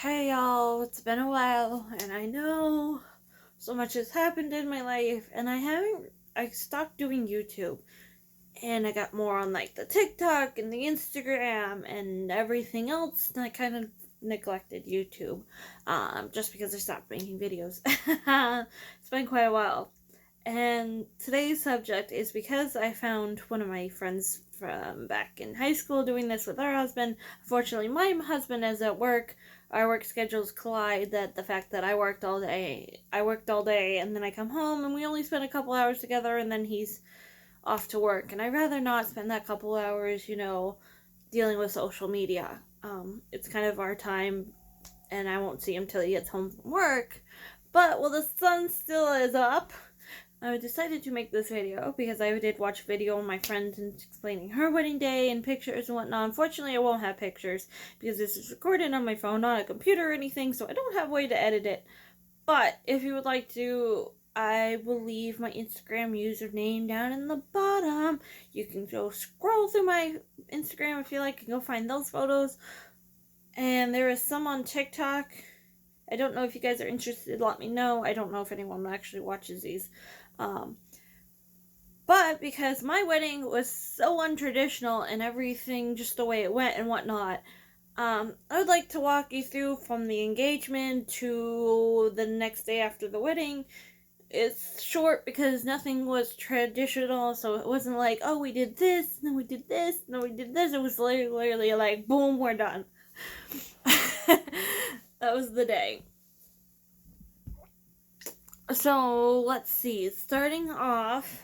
Hey y'all, it's been a while, and I know so much has happened in my life, and I stopped doing YouTube, and I got more on like the TikTok and the Instagram and everything else, and I kind of neglected YouTube, just because I stopped making videos. It's been quite a while. And today's subject is because I found one of my friends from back in high school doing this with her husband. Unfortunately, my husband is at work. Our work schedules collide. That the fact that I worked all day, and then I come home and we only spend a couple hours together, and then he's off to work. And I'd rather not spend that couple hours, dealing with social media. It's kind of our time, and I won't see him till he gets home from work. But while the sun still is up, I decided to make this video because I did watch a video of my friend and explaining her wedding day and pictures and whatnot. Unfortunately, I won't have pictures because this is recorded on my phone, not a computer or anything, so I don't have a way to edit it. But if you would like to, I will leave my Instagram username down in the bottom. You can go scroll through my Instagram if you like and go find those photos. And there is some on TikTok. I don't know if you guys are interested, let me know. I don't know if anyone actually watches these. But because my wedding was so untraditional and everything just the way it went and whatnot, I would like to walk you through from the engagement to the next day after the wedding. It's short because nothing was traditional, so it wasn't like, oh, we did this, and then we did this, and then we did this. It was literally like, boom, we're done. That was the day. So, let's see. Starting off...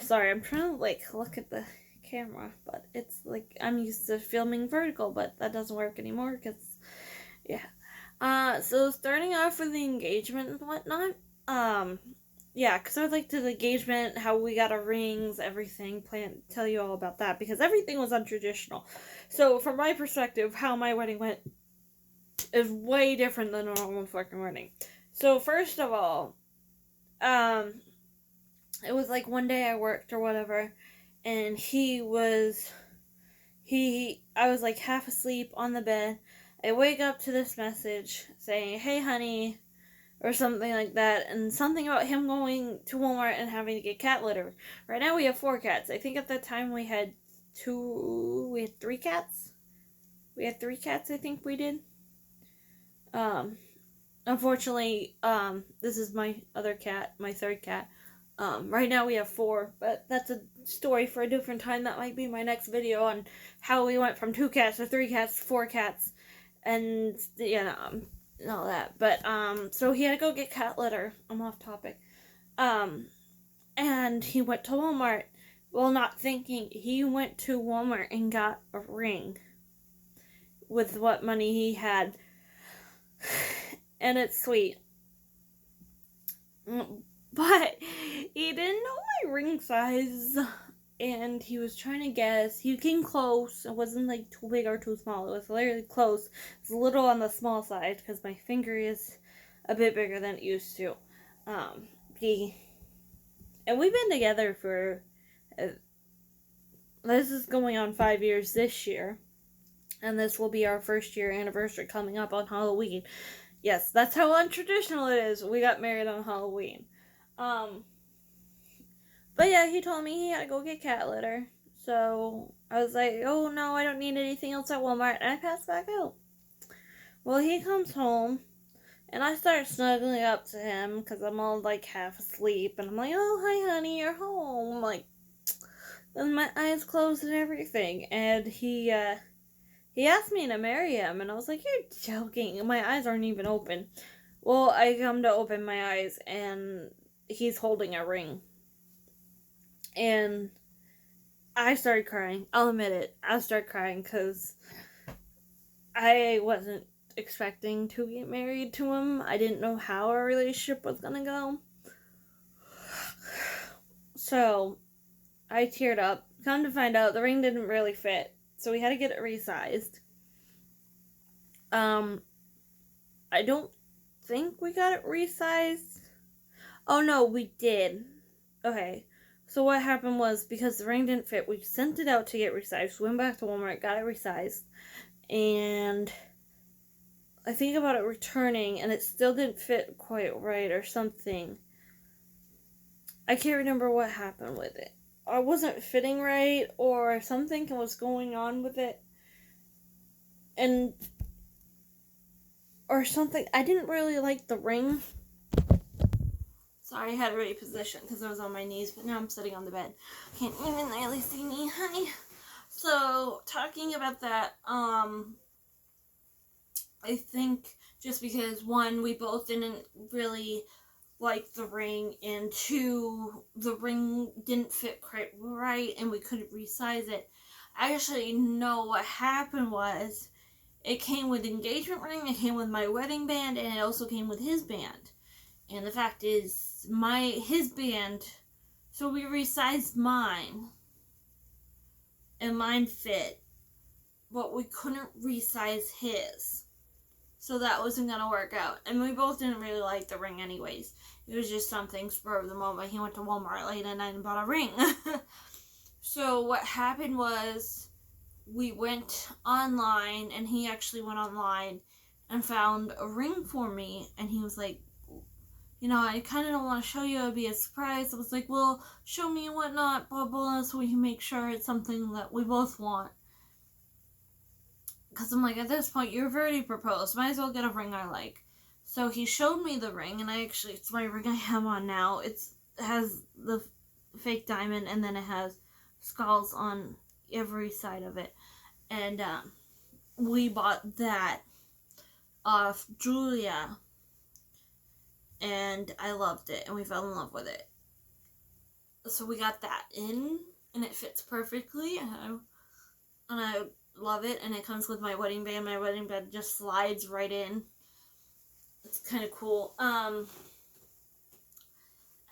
Sorry, I'm trying to, look at the camera, but it's, I'm used to filming vertical, but that doesn't work anymore, because, yeah. So, starting off with the engagement and whatnot, because I would like to the engagement, how we got our rings, everything, tell you all about that, because everything was untraditional. So, from my perspective, how my wedding went is way different than a normal fucking wedding. So, first of all, it was like one day I worked or whatever, and I was like half asleep on the bed. I wake up to this message saying, hey honey, or something like that, and something about him going to Walmart and having to get cat litter. Right now we have 4 cats. I think at that time we had 3 cats. We had 3 cats, I think we did. Unfortunately, this is my other cat, my 3rd cat. Right now we have 4, but that's a story for a different time. That might be my next video on how we went from 2 cats to 3 cats to 4 cats, and, and all that. But, so he had to go get cat litter. I'm off topic. And he went to Walmart. Well, not thinking, he went to Walmart and got a ring with what money he had. And it's sweet. But he didn't know my ring size, and he was trying to guess. He came close. It wasn't like too big or too small. It was literally close. It's a little on the small side because my finger is a bit bigger than it used to. And we've been together for this is going on 5 years this year, and this will be our 1st year anniversary coming up on Halloween. Yes, that's how untraditional it is. We got married on Halloween. But yeah, he told me he had to go get cat litter. So I was like, oh no, I don't need anything else at Walmart. And I passed back out. Well, he comes home, and I start snuggling up to him because I'm all like half asleep. And I'm like, oh, hi honey, you're home. Like, and my eyes closed and everything. And he asked me to marry him, and I was like, you're joking. My eyes aren't even open. Well, I come to open my eyes, and he's holding a ring. And I started crying. I'll admit it. I started crying because I wasn't expecting to get married to him. I didn't know how our relationship was going to go. So, I teared up. Come to find out, the ring didn't really fit. So we had to get it resized. I don't think we got it resized. Oh no, we did. Okay. So what happened was, because the ring didn't fit, we sent it out to get resized. We went back to Walmart, got it resized, and I think about it returning and it still didn't fit quite right or something. I can't remember what happened with it. I wasn't fitting right or something was going on with it. And or something. I didn't really like the ring. Sorry, I had to reposition because I was on my knees, but now I'm sitting on the bed. Can't even really see me, honey. So, talking about that, I think just because, one, we both didn't really like the ring, and two, the ring didn't fit quite right, and we couldn't resize it. I actually know what happened was, it came with engagement ring, it came with my wedding band, and it also came with his band. And the fact is, his band, so we resized mine, and mine fit, but we couldn't resize his. So that wasn't gonna work out. And we both didn't really like the ring anyways. It was just something spur of the moment. He went to Walmart late at night and bought a ring. So what happened was, we went online, and he actually went online and found a ring for me, and he was like, I kind of don't want to show you, it'd be a surprise. I was like, well, show me and whatnot, blah, blah, so we can make sure it's something that we both want. Because I'm like, at this point, you've already proposed, might as well get a ring I like. So he showed me the ring, and it's my ring I have on now. It has the fake diamond, and then it has skulls on every side of it. And we bought that off Julia, and I loved it, and we fell in love with it. So we got that in, and it fits perfectly, and I love it, and it comes with my wedding band. My wedding band just slides right in. It's kind of cool. And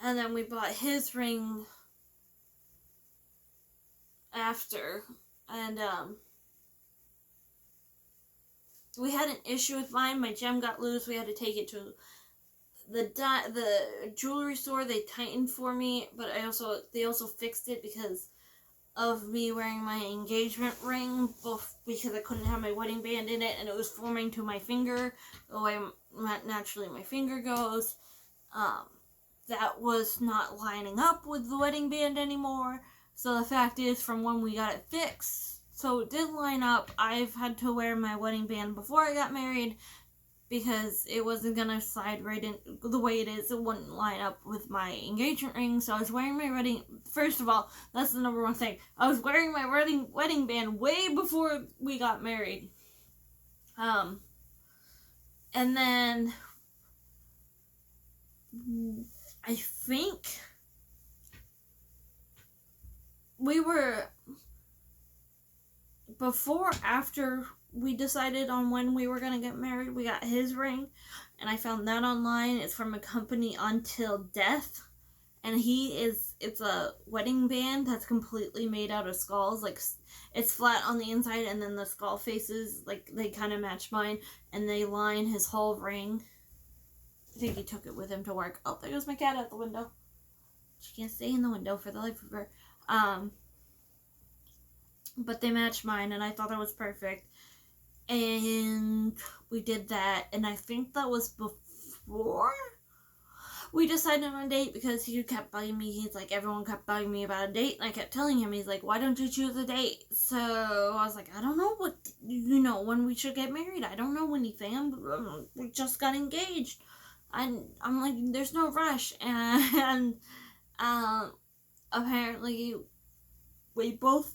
then we bought his ring after, and we had an issue with mine. My gem got loose. We had to take it to the jewelry store. They tightened for me, but they also fixed it because of me wearing my engagement ring, because I couldn't have my wedding band in it, and it was forming to my finger the way naturally my finger goes. That was not lining up with the wedding band anymore. So the fact is, from when we got it fixed, so it did line up. I've had to wear my wedding band before I got married, because it wasn't gonna slide right in the way it is. It wouldn't line up with my engagement ring. So I was wearing my wedding. First of all, that's the number one thing. I was wearing my wedding band way before we got married. And then I think we were after we decided on when we were gonna get married, we got his ring, and I found that online. It's from a company, Until Death, and it's a wedding band that's completely made out of skulls. Like, it's flat on the inside, and then the skull faces, like, they kind of match mine, and they line his whole ring. I think he took it with him to work. Oh, there goes my cat out the window. She can't stay in the window for the life of her. But they matched mine, and I thought that was perfect. And we did that, and I think that was before we decided on a date, because he kept bugging me. He's like, everyone kept bugging me about a date, and I kept telling him, he's like, why don't you choose a date? So I was like, I don't know when we should get married. I don't know anything. We just got engaged. I'm like, there's no rush. And apparently we both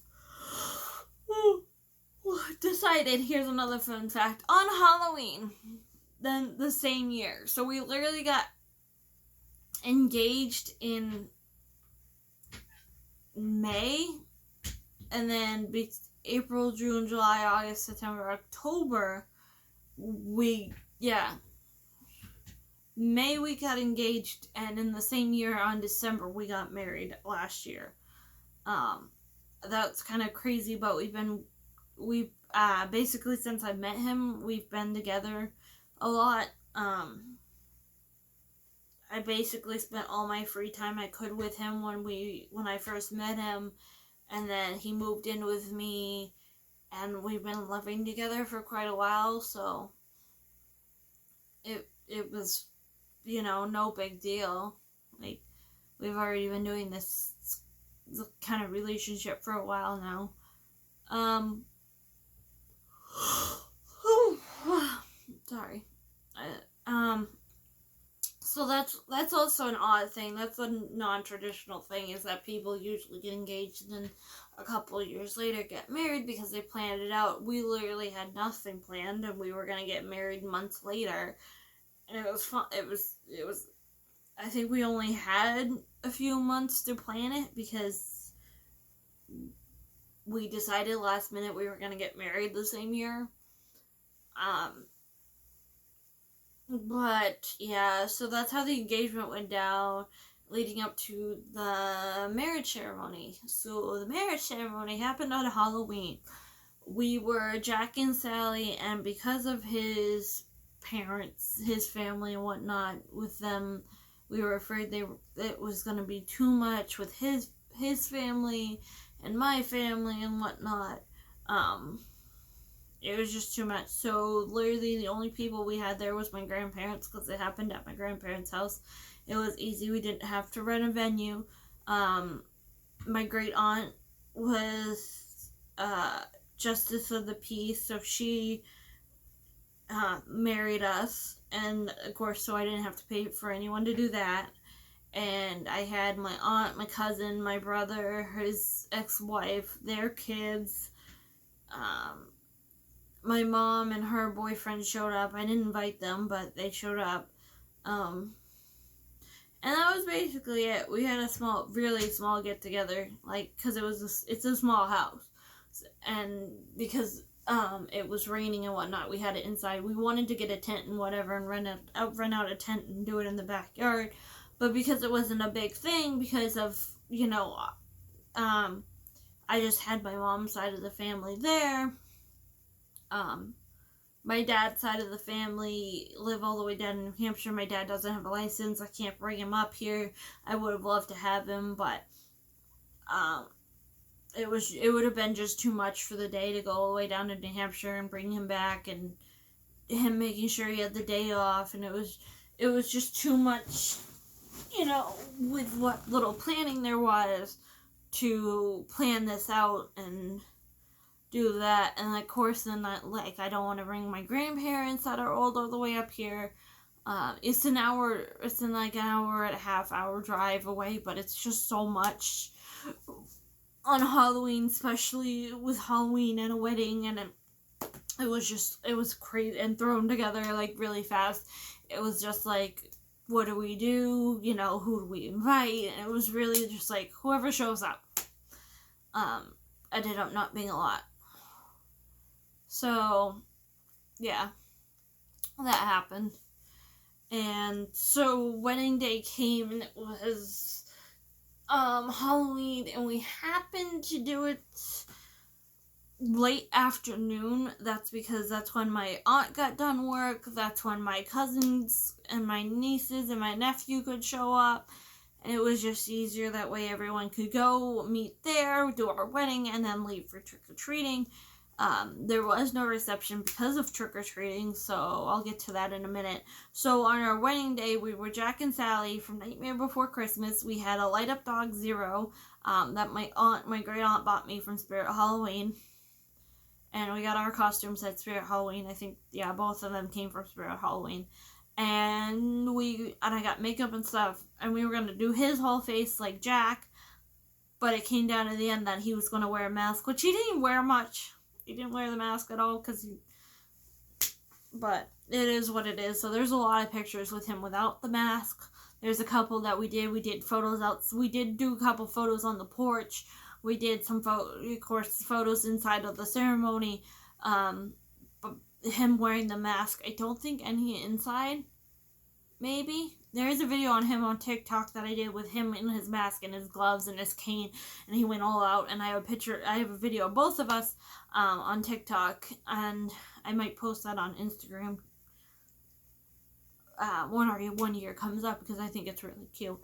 decided, here's another fun fact, on Halloween, then the same year. So we literally got engaged in May, and then April, June, July, August, September, October, May we got engaged, and in the same year, on December, we got married last year. That's kind of crazy, but we've basically, since I met him, we've been together a lot. I basically spent all my free time I could with him when I first met him, and then he moved in with me, and we've been living together for quite a while. So it was, no big deal. Like, we've already been doing this kind of relationship for a while now. Sorry. So that's also an odd thing. That's a non-traditional thing, is that people usually get engaged and then a couple of years later get married because they planned it out. We literally had nothing planned, and we were gonna get married months later, and it was fun. It was. I think we only had a few months to plan it because we decided last minute we were gonna get married the same year. But yeah, so that's how the engagement went down, leading up to the marriage ceremony. So the marriage ceremony happened on Halloween. We were Jack and Sally, and because of his parents, his family and whatnot, with them, we were afraid it was going to be too much with his family and my family and whatnot. It was just too much. So literally the only people we had there was my grandparents, because it happened at my grandparents' house. It was easy. We didn't have to rent a venue. My great aunt was justice of the peace, so she married us, and of course, so I didn't have to pay for anyone to do that. And I had my aunt, my cousin, my brother, his ex-wife, their kids. My mom and her boyfriend showed up. I didn't invite them, but they showed up. And that was basically it. We had a really small get together, like, because it's a small house, and because it was raining and whatnot, we had it inside. We wanted to get a tent and whatever, and rent out a tent and do it in the backyard, but because it wasn't a big thing, because of I just had my mom's side of the family there. My dad's side of the family live all the way down in New Hampshire. My dad doesn't have a license. I can't bring him up here. I would have loved to have him, but it would have been just too much for the day to go all the way down to New Hampshire and bring him back, and him making sure he had the day off, and it was just too much, with what little planning there was to plan this out and do that. And of course, then I don't want to bring my grandparents that are old all the way up here. It's an hour and a half hour drive away, but it's just so much on Halloween, especially with Halloween and a wedding, and it was crazy and thrown together like really fast. It was just like, what do we do? Who do we invite? And it was really just like, whoever shows up. Ended up not being a lot. So, yeah, that happened. And so wedding day came, and it was Halloween, and we happened to do it late afternoon. That's because that's when my aunt got done work. That's when my cousins and my nieces and my nephew could show up. And it was just easier that way. Everyone could go meet there, do our wedding, and then leave for trick-or-treating. There was no reception because of trick-or-treating, so I'll get to that in a minute. So on our wedding day, we were Jack and Sally from Nightmare Before Christmas. We had a light-up dog, Zero, that my great aunt bought me from Spirit Halloween. And we got our costumes at Spirit Halloween. I think, yeah, both of them came from Spirit Halloween. And I got makeup and stuff, and we were going to do his whole face like Jack, but it came down to the end that he was going to wear a mask, which he didn't wear much. He didn't wear the mask at all, but it is what it is. So there's a lot of pictures with him without the mask. There's a couple that we did photos out. We did do a couple photos on the porch. We did some photos inside of the ceremony. But him wearing the mask, I don't think any inside. Maybe there is a video on him on TikTok that I did with him in his mask and his gloves and his cane, and he went all out. And I have a video of both of us on TikTok, and I might post that on Instagram when 1 year comes up, because I think it's really cute.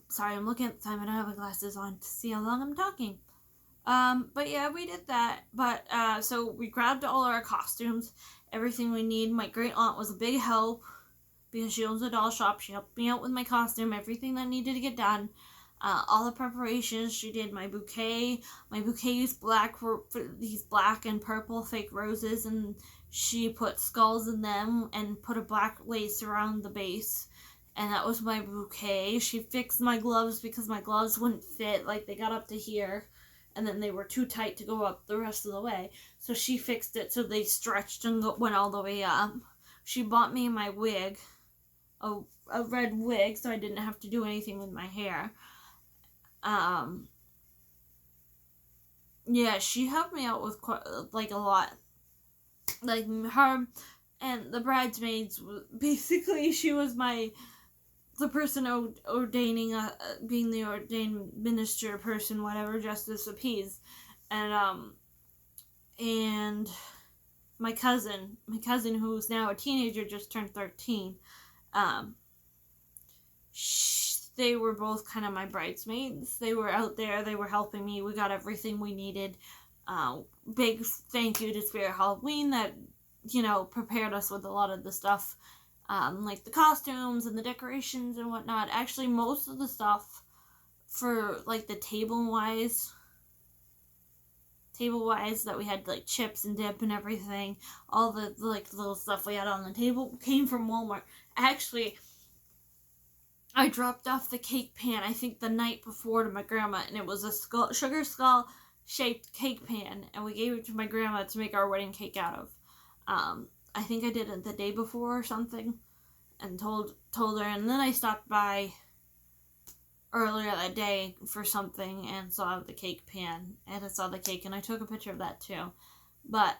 Sorry, I'm looking at the time. I don't have my glasses on to see how long I'm talking. But yeah, we did that. But so we grabbed all our costumes, everything we need. My great aunt was a big help because she owns a doll shop. She helped me out with my costume, everything that needed to get done. All the preparations. She did my bouquet. My bouquet is black for these black and purple fake roses, and she put skulls in them and put a black lace around the base. And that was my bouquet. She fixed my gloves because my gloves wouldn't fit. Like, they got up to here, and then they were too tight to go up the rest of the way. So she fixed it so they stretched and went all the way up. She bought me my wig, a red wig, so I didn't have to do anything with my hair. Yeah, she helped me out with like a lot. Like, her and the bridesmaids, basically, she was the person ordaining, being the ordained minister person, whatever, Justice of Peace. And my cousin, who's now a teenager, just turned 13, they were both kind of my bridesmaids. They were out there, they were helping me, we got everything we needed. Big thank you to Spirit Halloween that, prepared us with a lot of the stuff, like the costumes and the decorations and whatnot. Actually, most of the stuff for, like, the table-wise that we had, like, chips and dip and everything, all the, like, little stuff we had on the table came from Walmart. Actually, I dropped off the cake pan, I think the night before, to my grandma, and it was a sugar skull shaped cake pan, and we gave it to my grandma to make our wedding cake out of. I think I did it the day before or something, and told her, and then I stopped by earlier that day for something and saw the cake pan, and I saw the cake, and I took a picture of that too. But,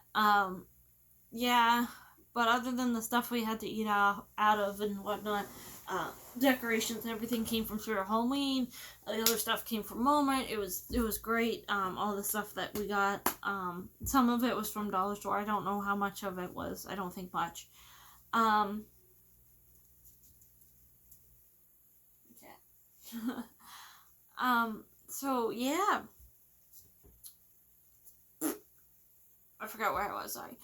yeah, but other than the stuff we had to eat out of and whatnot, decorations and everything came from Spirit Halloween. The other stuff came from Walmart. It was great. All the stuff that we got, some of it was from Dollar Store. I don't know how much of it was. I don't think much. So yeah. I forgot where I was, sorry.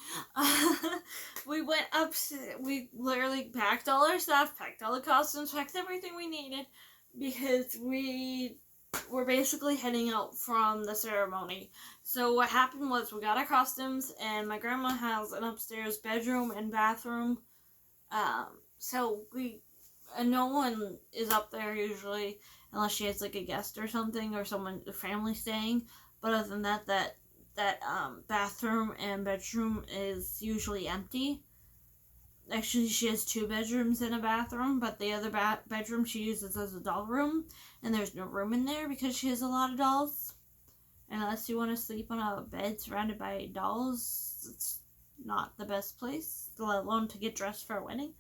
We went up, we literally packed all our stuff, packed all the costumes, packed everything we needed, because we were basically heading out from the ceremony. So what happened was, we got our costumes, and my grandma has an upstairs bedroom and bathroom. So no one is up there usually, unless she has, like, a guest or something, or someone, the family staying. But other than that bathroom and bedroom is usually empty. Actually, she has 2 bedrooms and a bathroom, but the other bedroom she uses as a doll room, and there's no room in there because she has a lot of dolls. Unless you want to sleep on a bed surrounded by dolls, it's not the best place, let alone to get dressed for a wedding.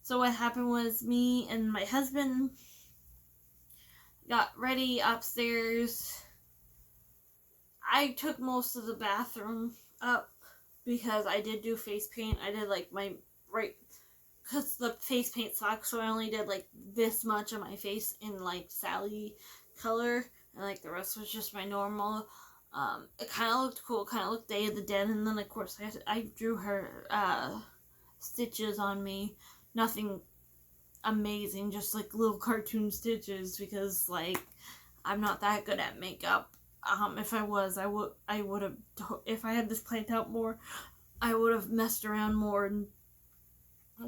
So what happened was, me and my husband got ready upstairs. I took most of the bathroom up because I did do face paint. I did, like, because the face paint sucks, so I only did, like, this much of my face in, like, Sally color, and, like, the rest was just my normal. It kind of looked cool, kind of looked Day of the Dead, and then, of course, I drew her stitches on me. Nothing amazing, just, like, little cartoon stitches, because, like, I'm not that good at makeup. If I was, I would have, if I had this planned out more, I would have messed around more and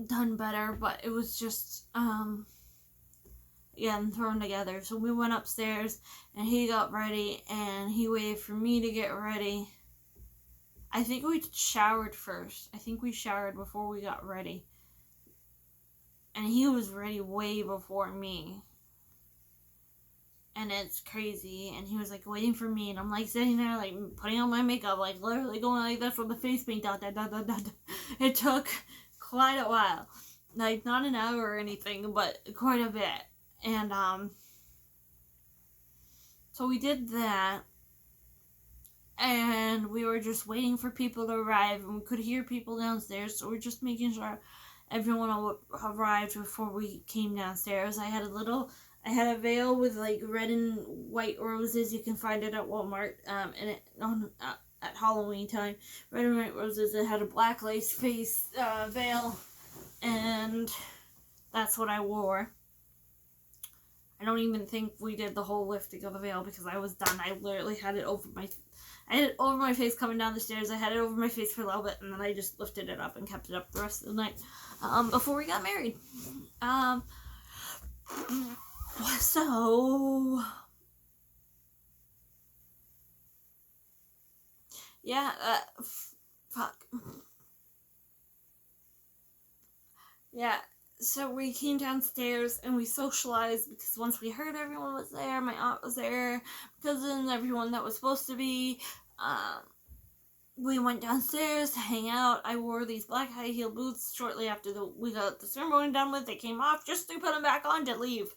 done better, but it was just, again, thrown together. So we went upstairs, and he got ready, and he waited for me to get ready. I think we showered first. I think we showered before we got ready. And he was ready way before me. And it's crazy, and he was, like, waiting for me, and I'm, like, sitting there, like, putting on my makeup, like, literally going like this with the face paint, It took quite a while, like, not an hour or anything, but quite a bit, and, so we did that, and we were just waiting for people to arrive, and we could hear people downstairs, so we're just making sure everyone arrived before we came downstairs. I had a veil with, like, red and white roses. You can find it at Walmart. And at Halloween time. Red and White Roses. It had a black lace face veil, and that's what I wore. I don't even think we did the whole lifting of the veil because I was done. I literally had it over my face coming down the stairs. I had it over my face for a little bit, and then I just lifted it up and kept it up the rest of the night before we got married. So yeah, fuck. Yeah, so we came downstairs and we socialized because once we heard everyone was there, my aunt was there, my cousin, everyone that was supposed to be, we went downstairs to hang out. I wore these black high heel boots shortly after we got the ceremony done with. They came off just to put them back on to leave.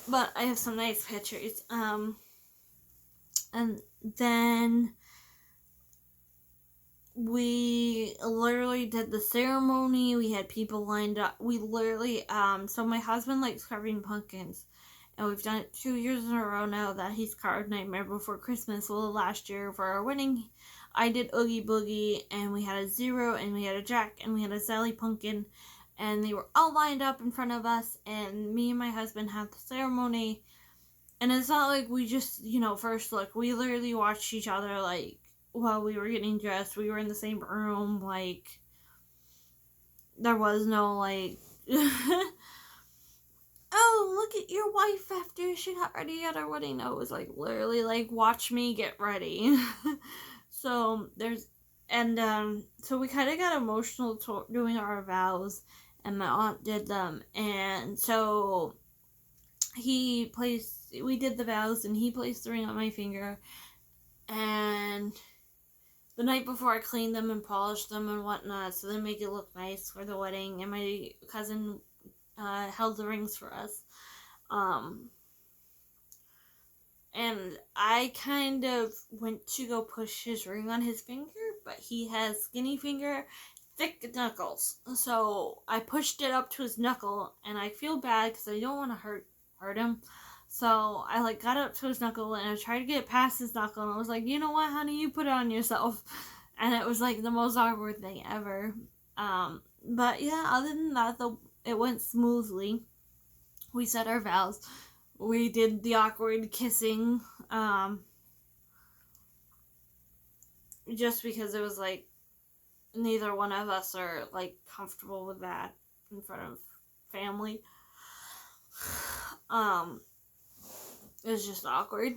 But I have some nice pictures. And then we literally did the ceremony. We had people lined up. We literally, so my husband likes carving pumpkins. And we've done it 2 years in a row now that he's carved Nightmare Before Christmas. Well, last year for our wedding, I did Oogie Boogie, and we had a 0, and we had a Jack, and we had a Sally pumpkin. And they were all lined up in front of us, and me and my husband had the ceremony. And it's not like we just, first look. We literally watched each other, like, while we were getting dressed. We were in the same room, like, there was no, like, oh, look at your wife after she got ready at our wedding. No, it was, like, literally, like, watch me get ready. So, so we kind of got emotional doing our vows, and my aunt did them, and so we did the vows, and he placed the ring on my finger, and the night before I cleaned them and polished them and whatnot, so they make it look nice for the wedding, and my cousin held the rings for us, and I kind of went to go push his ring on his finger, but he has skinny finger, thick knuckles, so I pushed it up to his knuckle, and I feel bad because I don't want to hurt him. So I got up to his knuckle and I tried to get past his knuckle, and I was like, you know what, honey, you put it on yourself. And it was the most awkward thing ever. But yeah, other than that, it went smoothly. We said our vows. We did the awkward kissing. Just because it was neither one of us are comfortable with that in front of family. It was just awkward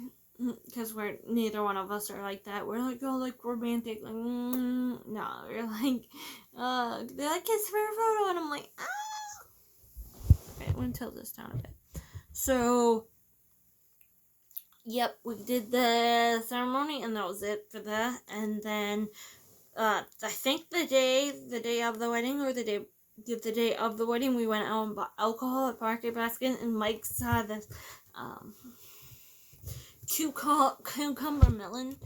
because neither one of us are like that. We're romantic, no, we're did I kiss for a photo? And I'm like, okay, I'm gonna tilt this down a bit. So yep, we did the ceremony, and that was it for that. And then I think the day of the wedding, or the day of the wedding, we went out and bought alcohol at Market Basket, and Mike saw this cucumber melon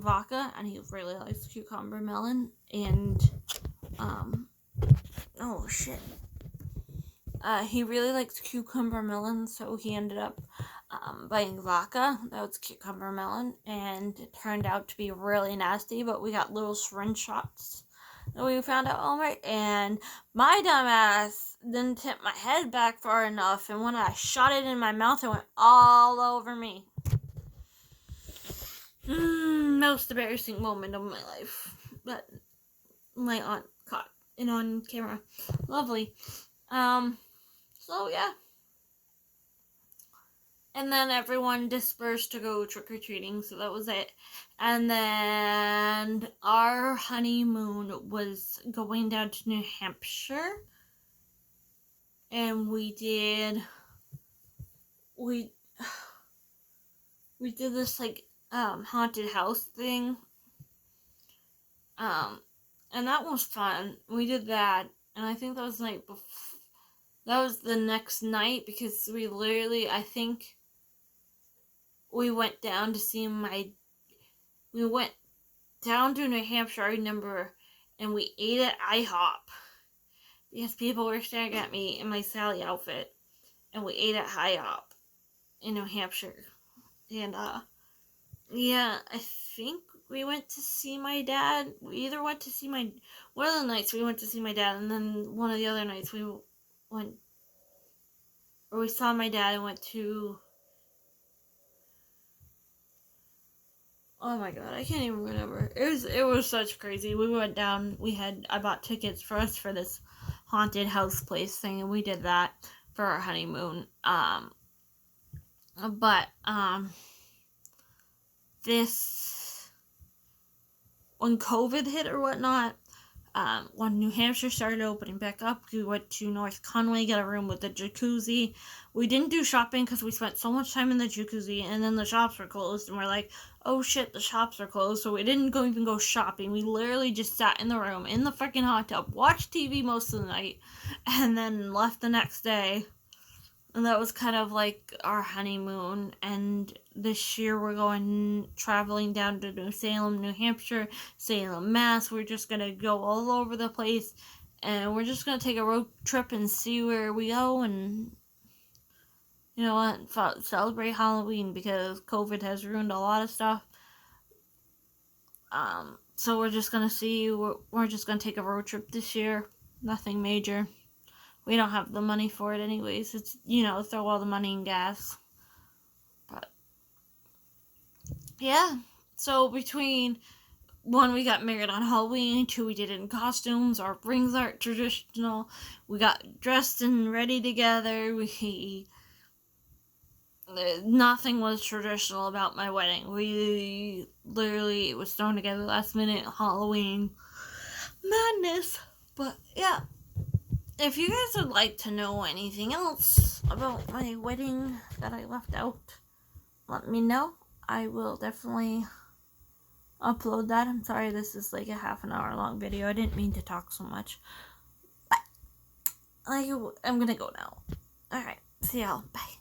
vodka, and he really likes cucumber melon, and oh shit, he really likes cucumber melon, so he ended up buying vodka that was cucumber melon, and it turned out to be really nasty, but we got little syringe shots that we found out all right, and my dumbass didn't tip my head back far enough, and when I shot it in my mouth, it went all over me. Most embarrassing moment of my life, but my aunt caught it on camera. Lovely. So yeah. And then everyone dispersed to go trick-or-treating, so that was it. And then our honeymoon was going down to New Hampshire. And we did this haunted house thing. And that was fun. We did that, and I think that was that was the next night, because we literally, I think we went down to see we went down to New Hampshire, I remember, and we ate at IHOP because people were staring at me in my Sally outfit, and we ate at IHOP in New Hampshire. And yeah, I think we went to see my dad. We either went to see one of the nights we went to see my dad, and then one of the other nights we saw my dad and went to, oh my god, I can't even remember. It was such crazy. We went down, I bought tickets for us for this haunted house place thing, and we did that for our honeymoon. But this, when COVID hit or whatnot, when New Hampshire started opening back up, we went to North Conway, got a room with a jacuzzi. We didn't do shopping because we spent so much time in the jacuzzi, and then the shops were closed, and we're like, oh shit, the shops are closed, so we didn't even go shopping. We literally just sat in the room, in the freaking hot tub, watched TV most of the night, and then left the next day. And that was kind of like our honeymoon. And this year we're traveling down to New Salem, New Hampshire, Salem, Mass. We're just going to go all over the place. And we're just going to take a road trip and see where we go. And, you know what, celebrate Halloween because COVID has ruined a lot of stuff. So we're just going to we're just going to take a road trip this year. Nothing major. We don't have the money for it anyways. It's, throw all the money in gas. But, yeah. So, between 1, we got married on Halloween. 2, we did it in costumes. Our rings aren't traditional. We got dressed and ready together. Nothing was traditional about my wedding. We literally, it was thrown together last minute. Halloween madness. But, yeah. If you guys would like to know anything else about my wedding that I left out, let me know. I will definitely upload that. I'm sorry this is like a half an hour long video. I didn't mean to talk so much. But I'm gonna go now. Alright, see y'all. Bye.